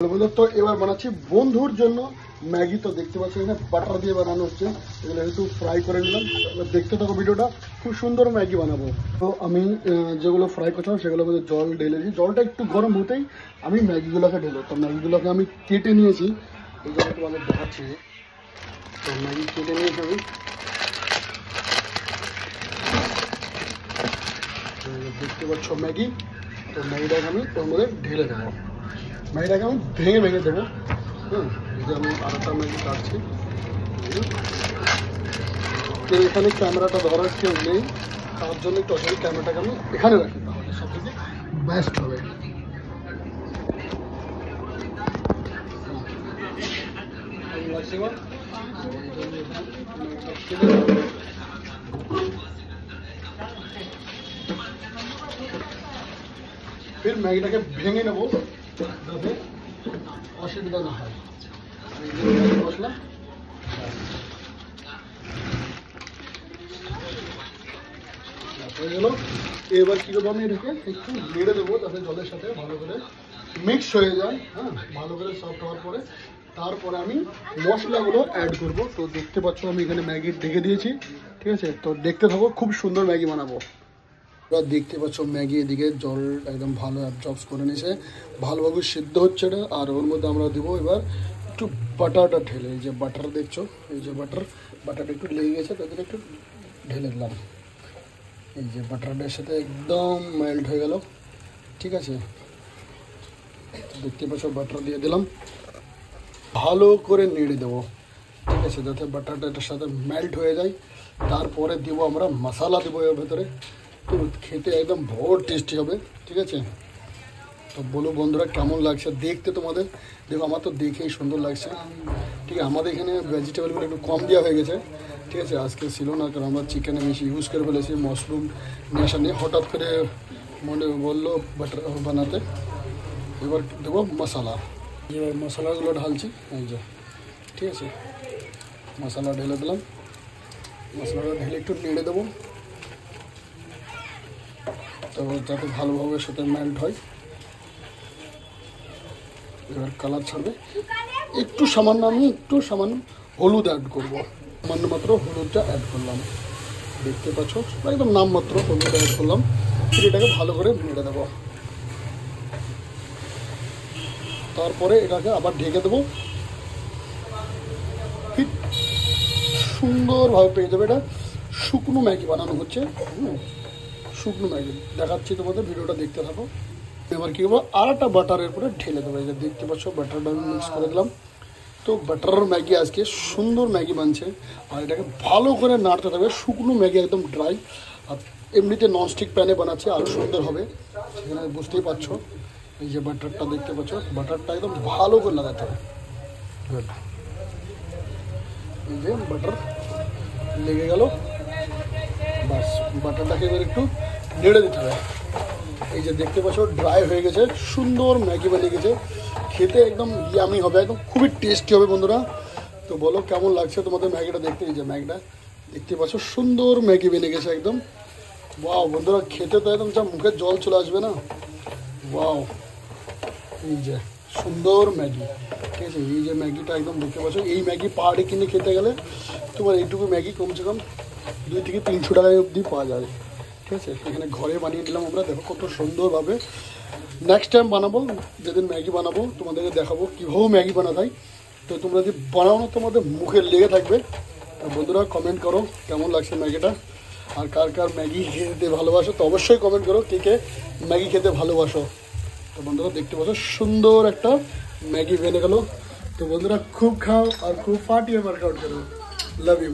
তো এবার বানাচ্ছি বন্ধুর জন্য ম্যাগি। তো দেখতে পাচ্ছি এখানে বাটার দিয়ে বানানো হচ্ছে, এগুলো একটু ফ্রাই করে নিলাম। দেখতে থাকো ভিডিওটা, খুব সুন্দর ম্যাগি বানাবো। তো আমি যেগুলো ফ্রাই করছিলাম সেগুলোর মধ্যে জল ঢেলেছি, জলটা একটু গরম হতেই আমি ম্যাগিগুলোকে ঢেলো। তো ম্যাগিগুলোকে আমি কেটে নিয়েছি, এই জন্য তোমাদের দেখাচ্ছি। তো ম্যাগি কেটে নিয়েছি আমি, দেখতে পাচ্ছ ম্যাগি। তো ম্যাগিটাকে আমি ওর মধ্যে ঢেলে দেবো, ম্যাগিটাকে আমি ভেঙে ভেঙে দেবো। এই যে আমি আরেকটা ম্যাগি কাটছি। এখানে ক্যামেরাটা ধরার কেউ নেই, তার জন্য একটু অসুবিধা, ক্যামেরাটাকে আমি এখানে রাখি, তাহলে সব থেকে বেস্ট হবে। फिर ম্যাগিটাকে ভেঙে নেবো যাতে অসুবিধা না হয়। মশলা হয়ে গেল। এবার কি করবো, আমি এটাকে একটু নেড়ে দেবো যাতে জলের সাথে ভালো করে মিক্স হয়ে যায়। হ্যাঁ, ভালো করে সফট হওয়ার পরে তারপরে আমি মশলাগুলো অ্যাড করব। তো দেখতে পাচ্ছ আমি এখানে ম্যাগি ঢেকে দিয়েছি, ঠিক আছে। তো দেখতে থাকো, খুব সুন্দর ম্যাগি বানাবো। এবার দেখতে পাচ্ছ ম্যাগি এদিকে জল একদম ভালো অ্যাবজর্ব করে নিয়েছে, ভালোভাবে সিদ্ধ হচ্ছে এটা। আর ওর মধ্যে আমরা দেবো এবার একটু বাটারটা ঢেলে, এই যে বাটার দেখছো, এই যে বাটারটা একটু লেগে গেছে, তাদের একটু ঢেলে দিলাম। এই যে বাটারটার সাথে একদম মেল্ট হয়ে গেল, ঠিক আছে। দেখতে পাচ্ছ বাটার দিয়ে দিলাম, ভালো করে নেড়ে দেবো, ঠিক আছে, যাতে বাটারটা এটার সাথে মেল্ট হয়ে যায়। তারপরে দেবো আমরা মশলা, দেবো এর ভেতরে। তো খেতে একদম ভোর টেস্টি হবে, ঠিক আছে। তো বলো বন্ধুরা কেমন লাগছে দেখতে তোমাদের। দেখো আমার তো দেখেই সুন্দর লাগছে, ঠিক আছে। আমাদের এখানে ভেজিটেবলগুলো একটু কম দেওয়া হয়ে গেছে, ঠিক আছে। আজকে ছিল না, কারণ আমরা চিকেনে বেশি ইউজ করে ফেলেছি। মাশরুম নেশা নিয়ে হঠাৎ করে মনে বললো বাটার বানাতে। এবার দেবো মশলা, এবার মশলাগুলো ঢালছি, এই যে, ঠিক আছে। মশলা ঢেলে দিলাম, মশলাটা ঢেলে একটু নেড়ে দেবো, তো যাতে ভালোভাবে সাথে মেল্ট হয়। এবার কালার ছাড়বে, একটু সামান্য হলুদ অ্যাড করবো, সামান্য মাত্র হলুদটা অ্যাড করলাম। দেখতে পাচ্ছ একদম নাম মাত্র হলুদ অ্যাড করলাম। এটাকে ভালো করে নেড়ে দেবো, তারপরে এটাকে আবার ঢেকে দেবো। ঠিক সুন্দরভাবে পেয়ে যাবে। এটা শুকনো ম্যাগি বানানো হচ্ছে, শুকনো ম্যাগি দেখাচ্ছি তোমাদের, ভিডিওটা দেখতে থাকো। এবার কী করবো, আর একটা বাটারের উপরে ঢেলে দেবো। এই যে দেখতে পাচ্ছ বাটারটা আমি মিক্স করে দিলাম। তো বাটার ম্যাগি আজকে সুন্দর ম্যাগি বানছে, আর এটাকে ভালো করে নাড়তে থাকবে। শুকনো ম্যাগি একদম ড্রাই, আর এমনিতে ননস্টিক প্যানে বানাচ্ছে, আরও সুন্দর হবে, সেখানে বুঝতেই পারছো। এই যে বাটারটা দেখতে পাচ্ছ, বাটারটা একদম ভালো করে লাগাতে হবে। এই যে বাটার লেগে গেল, বাস বাটারটাকে এবার একটু নেড়ে দিতে হবে। এই যে দেখতে পাচ্ছ ড্রাই হয়ে গেছে, সুন্দর ম্যাগি বানিয়ে গেছে, খেতে একদম ইয়ামি হবে, একদম খুবই টেস্টি হবে বন্ধুরা। তো বলো কেমন লাগছে তোমাদের ম্যাগিটা দেখতে। এই যে ম্যাগিটা দেখতে পাচ্ছ সুন্দর ম্যাগি বেনে গেছে একদম। ওয়াও বন্ধুরা, খেতে তো একদম যা মুখে জল চলে আসবে না। ওয়াও, এই যে সুন্দর ম্যাগি, ঠিক আছে। এই যে ম্যাগিটা একদম দেখতে পাচ্ছ, এই ম্যাগি পাহাড়ে কিনে খেতে গেলে তোমার এইটুকু ম্যাগি কমসে কম 200 থেকে 300 টাকায় অবধি পাওয়া যায়, ঠিক আছে। এখানে ঘরে বানিয়ে নিলাম আমরা, দেখো কত সুন্দরভাবে। নেক্সট টাইম বানাবো, যেদিন ম্যাগি বানাবো তোমাদেরকে দেখাবো কীভাবে ম্যাগি বানাতে হয়। তো তোমরা যদি বানাও না, তোমাদের মুখে লেগে থাকবে। বন্ধুরা কমেন্ট করো কেমন লাগছে ম্যাগিটা, আর কার কার ম্যাগি খেতে ভালোবাসো তো অবশ্যই কমেন্ট করো, কে ম্যাগি খেতে ভালোবাসো। তো বন্ধুরা দেখতে পাচ্ছ সুন্দর একটা ম্যাগি বেনে গেল। তো বন্ধুরা খুব খাও আর খুব ফাটিয়ে ওয়ার্কআউট করো। Love you.